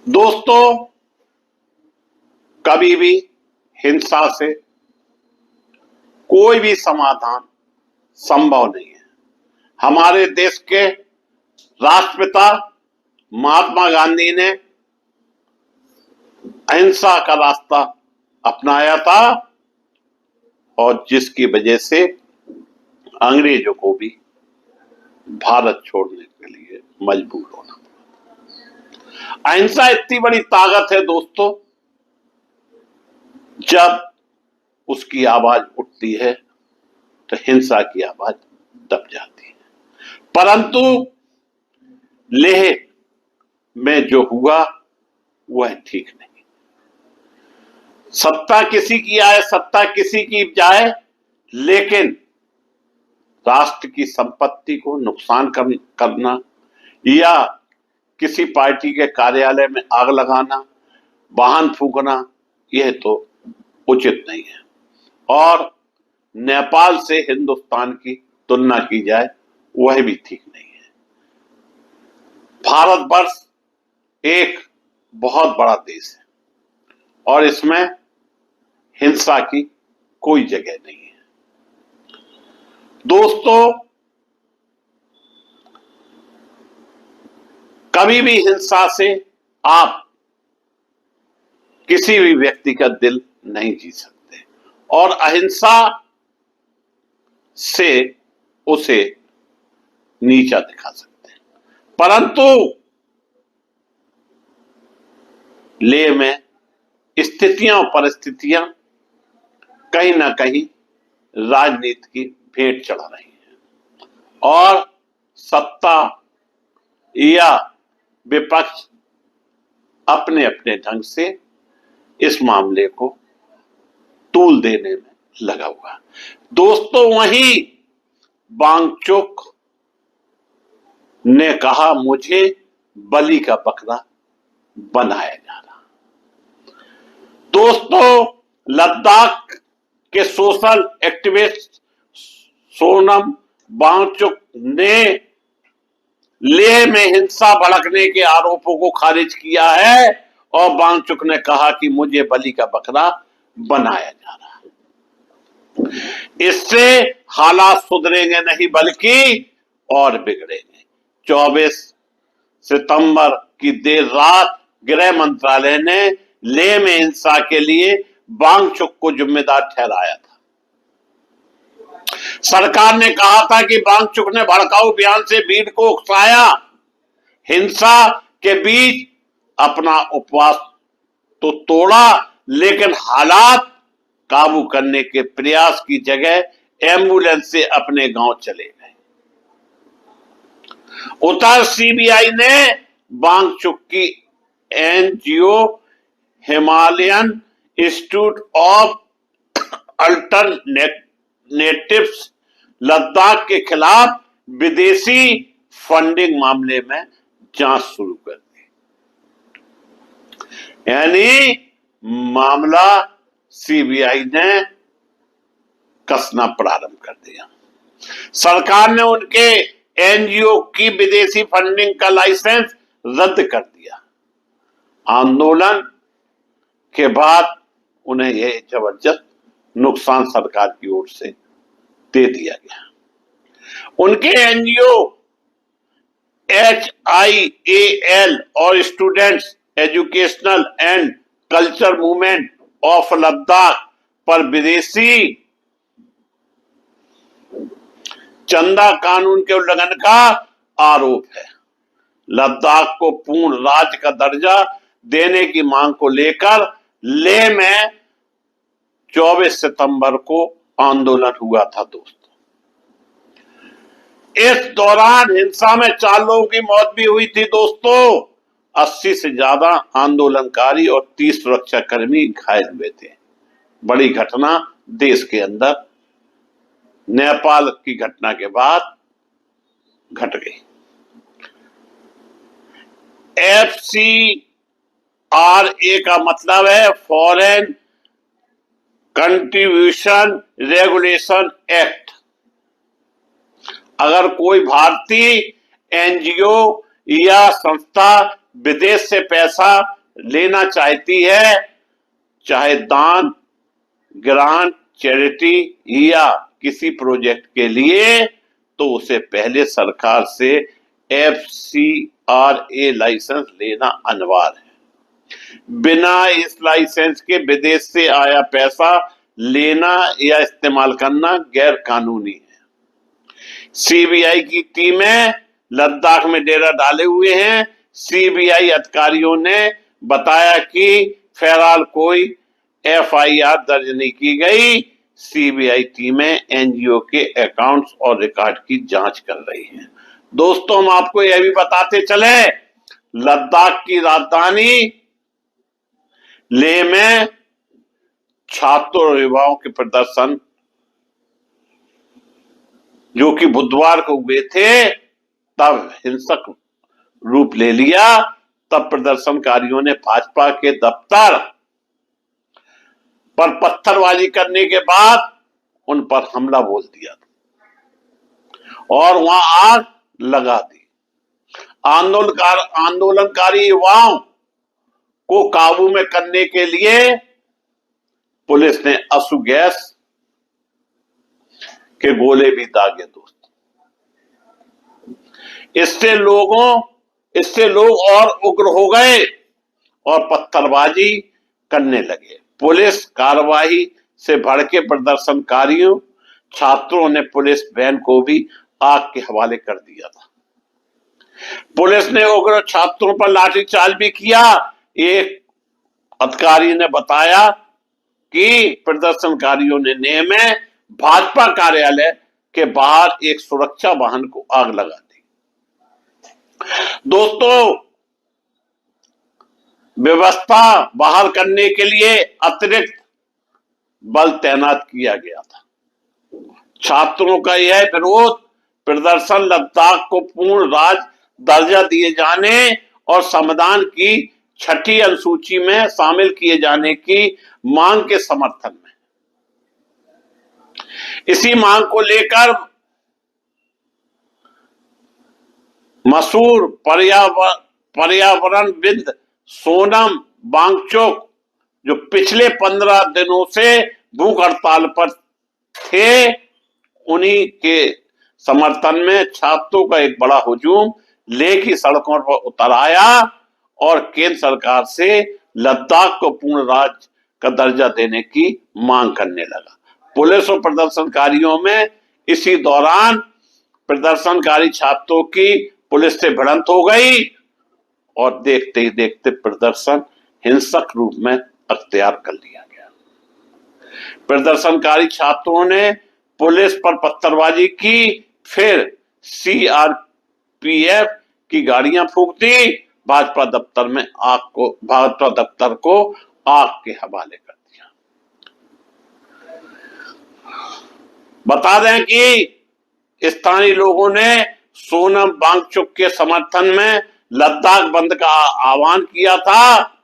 दोस्तों, कभी भी हिंसा से कोई भी समाधान संभव नहीं है। हमारे देश के राष्ट्रपिता महात्मा गांधी ने अहिंसा का रास्ता अपनाया था और जिसकी वजह से अंग्रेजों को भी भारत छोड़ने के लिए मजबूर होना पड़ा। अहिंसा इतनी बड़ी ताकत है दोस्तों, जब उसकी आवाज उठती है तो हिंसा की आवाज दब जाती है। परंतु लेह में जो हुआ वह ठीक नहीं। सत्ता किसी की आए, सत्ता किसी की जाए, लेकिन राष्ट्र की संपत्ति को नुकसान करना या किसी पार्टी के कार्यालय में आग लगाना, वाहन फूंकना, यह तो उचित नहीं है। और नेपाल से हिंदुस्तान की तुलना की जाए वह भी ठीक नहीं है। भारतवर्ष एक बहुत बड़ा देश है और इसमें हिंसा की कोई जगह नहीं है। दोस्तों, कभी भी हिंसा से आप किसी भी व्यक्ति का दिल नहीं जीत सकते और अहिंसा से उसे नीचा दिखा सकते हैं। परंतु लेह में स्थितियां और परिस्थितियां कहीं ना कहीं राजनीति की भेंट चढ़ा रही हैं और सत्ता या विपक्ष अपने अपने ढंग से इस मामले को तूल देने में लगा हुआ। दोस्तों, वहीं वांगचुक ने कहा मुझे बलि का बकरा बनाया जा रहा। दोस्तों, लद्दाख के सोशल एक्टिविस्ट सोनम वांगचुक ने लेह में हिंसा भड़कने के आरोपों को खारिज किया है और वांगचुक ने कहा कि मुझे बलि का बकरा बनाया जा रहा है। इससे हालात सुधरेंगे नहीं बल्कि और बिगड़ेंगे। 24 सितंबर की देर रात गृह मंत्रालय ने लेह में हिंसा के लिए वांगचुक को जिम्मेदार ठहराया था। सरकार ने कहा था कि वांगचुक ने भड़काऊ बयान से भीड़ को उकसाया। हिंसा के बीच अपना उपवास तो तोड़ा, लेकिन हालात काबू करने के प्रयास की जगह एम्बुलेंस से अपने गांव चले गए। उधर सीबीआई ने वांगचुक की NGO Himalayan institute of alternatives Ladakh के खिलाफ विदेशी फंडिंग मामले में जांच शुरू कर दी। यानी मामला सीबीआई ने कसना प्रारंभ कर दिया। सरकार ने उनके एनजीओ की विदेशी फंडिंग का लाइसेंस रद्द कर दिया। आंदोलन के बाद उन्हें यह जबरदस्त नुकसान सरकार की ओर से दे दिया गया। उनके एनजीओ HIAL और students educational and culture movement of Ladakh पर विदेशी चंदा कानून के उल्लंघन का आरोप है। लद्दाख को पूर्ण राज्य का दर्जा देने की मांग को लेकर लेह में 24 सितंबर को आंदोलन हुआ था। दोस्तों, इस दौरान हिंसा में 4 लोगों की मौत भी हुई थी। दोस्तों, 80 से ज्यादा आंदोलनकारी और 30 सुरक्षाकर्मी घायल हुए थे। बड़ी घटना देश के अंदर नेपाल की घटना के बाद घट गई। FCRA का मतलब है फॉरेन कंट्रीब्यूशन रेगुलेशन एक्ट। अगर कोई भारतीय एनजीओ या संस्था विदेश से पैसा लेना चाहती है, चाहे दान, ग्रांट, चैरिटी या किसी प्रोजेक्ट के लिए, तो उसे पहले सरकार से FCRA लाइसेंस लेना अनिवार्य है। बिना इस लाइसेंस के विदेश से आया पैसा लेना या इस्तेमाल करना गैर कानूनी है। CBI की टीमें लद्दाख में डेरा डाले हुए हैं। CBI अधिकारियों ने बताया कि फिलहाल कोई FIR दर्ज नहीं की गई। CBI टीमें NGO के अकाउंट्स और रिकॉर्ड की जांच कर रही हैं। दोस्तों, हम आपको यह भी बताते चले, लद्दाख की राजधानी लेह में छात्रों और युवाओं के प्रदर्शन जो कि बुधवार को हुए थे, तब हिंसक रूप ले लिया। तब प्रदर्शनकारियों ने भाजपा के दफ्तर पर पत्थरबाजी करने के बाद उन पर हमला बोल दिया और वहां आग लगा दी। आंदोलनकारी युवाओं को काबू में करने के लिए पुलिस ने आंसू गैस के गोले भी दागे। दोस्त, इससे लोग और उग्र हो गए और पत्थरबाजी करने लगे। पुलिस कार्रवाई से भड़के प्रदर्शनकारियों, छात्रों ने पुलिस वैन को भी आग के हवाले कर दिया था। पुलिस ने उग्र छात्रों पर लाठीचार्ज भी किया। एक अधिकारी ने बताया कि प्रदर्शनकारियों ने लेह में भाजपा कार्यालय के बाहर एक सुरक्षा वाहन को आग लगा दी। दोस्तों, व्यवस्था बहाल करने के लिए अतिरिक्त बल तैनात किया गया था। छात्रों का यह विरोध प्रदर्शन लद्दाख को पूर्ण राज्य दर्जा दिए जाने और संविधान की 6ठी अनुसूची में शामिल किए जाने की मांग के समर्थन में। इसी मांग को लेकर मशहूर पर्यावरणविद सोनम वांगचुक, जो पिछले 15 दिनों से भूख हड़ताल पर थे, उन्हीं के समर्थन में छात्रों का एक बड़ा हुजूम लेह की सड़कों पर उतर आया और केंद्र सरकार से लद्दाख को पूर्ण राज्य का दर्जा देने की मांग करने लगा। पुलिस और प्रदर्शनकारियों में इसी दौरान प्रदर्शनकारी छात्रों की पुलिस से भिड़ंत हो गई और देखते ही देखते प्रदर्शन हिंसक रूप में अख्तियार कर लिया गया। प्रदर्शनकारी छात्रों ने पुलिस पर पत्थरबाजी की, फिर CRPF की गाड़ियां फूंक दी। भाजपा दफ्तर को आग के हवाले कर दिया। बता दें कि स्थानीय लोगों ने सोनम वांगचुक के समर्थन में लद्दाख बंद का आह्वान किया था।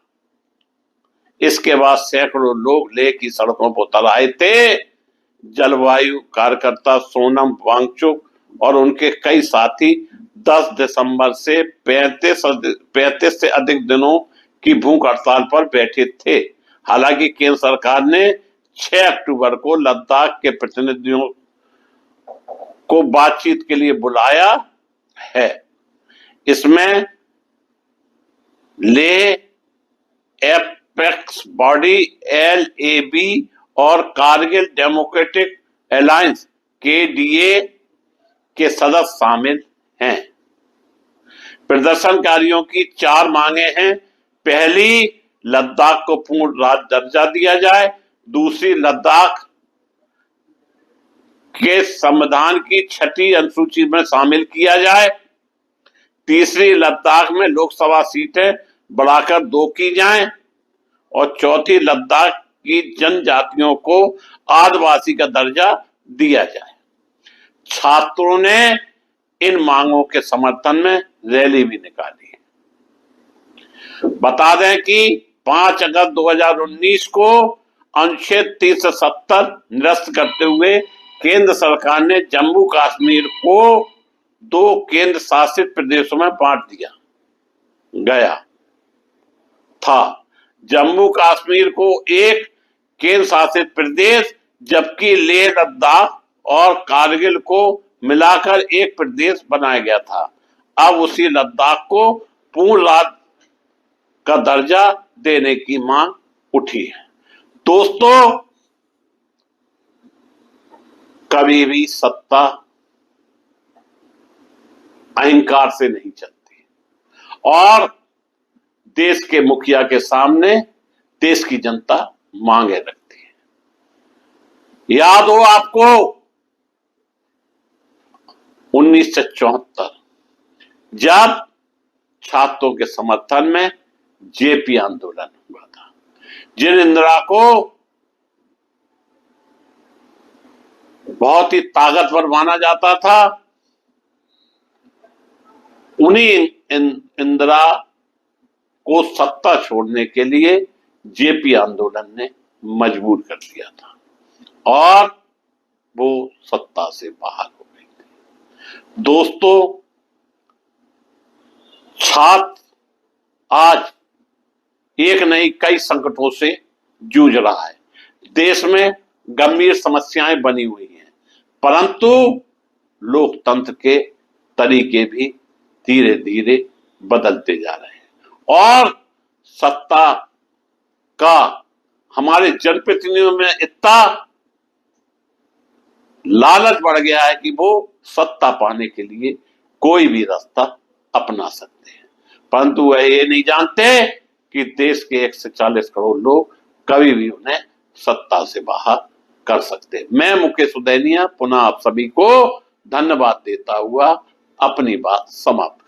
इसके बाद सैकड़ों लोग लेह की सड़कों पर उतर आए थे। जलवायु कार्यकर्ता सोनम वांगचुक और उनके कई साथी 10 दिसंबर से 35 से अधिक दिनों की भूख हड़ताल पर बैठे थे। हालांकि केंद्र सरकार ने 6 अक्टूबर को लद्दाख के प्रतिनिधियों को बातचीत के लिए बुलाया है। इसमें लेह एपेक्स बॉडी LAB और कारगिल डेमोक्रेटिक अलायंस KDA के सदस्य शामिल हैं। प्रदर्शनकारियों की 4 मांगे हैं। पहली, लद्दाख को पूर्ण राज्य दर्जा दिया जाए। दूसरी, लद्दाख के संविधान की 6ठी अनुसूची में शामिल किया जाए। तीसरी, लद्दाख में लोकसभा सीटें बढ़ाकर 2 की जाएं। और चौथी, लद्दाख की जनजातियों को आदिवासी का दर्जा दिया जाए। छात्रों ने इन मांगों के समर्थन में रैली भी निकाली। बता दें कि 5 अगस्त 2019 को अनुच्छेद 370 निरस्त करते हुए केंद्र सरकार ने जम्मू कश्मीर को 2 केंद्र शासित प्रदेशों में बांट दिया गया था। जम्मू कश्मीर को एक केंद्र शासित प्रदेश जबकि लेह लद्दाख और कारगिल को मिलाकर एक प्रदेश बनाया गया था। अब उसी लद्दाख को पूर्ण राज्य का दर्जा देने की मांग उठी है। दोस्तों, कभी भी सत्ता अहंकार से नहीं चलती और देश के मुखिया के सामने देश की जनता मांगे रखती है। याद हो आपको 1974 जब छात्रों के समर्थन में जेपी आंदोलन हुआ था, जिन इंदिरा को बहुत ही ताकतवर माना जाता था, उन्हीं इंदिरा को सत्ता छोड़ने के लिए जेपी आंदोलन ने मजबूर कर दिया था और वो सत्ता से बाहर हो गई थी। दोस्तों, छात्र आज एक नहीं कई संकटों से जूझ रहा है। देश में गंभीर समस्याएं बनी हुई हैं, परंतु लोकतंत्र के तरीके भी धीरे धीरे बदलते जा रहे हैं और सत्ता का हमारे जनप्रतिनिधियों में इतना लालच बढ़ गया है कि वो सत्ता पाने के लिए कोई भी रास्ता अपना सकते हैं, परंतु वह ये नहीं जानते कि देश के 140 करोड़ लोग कभी भी उन्हें सत्ता से बाहर कर सकते हैं। मैं मुकेश उदैनिया पुनः आप सभी को धन्यवाद देता हुआ अपनी बात समाप्त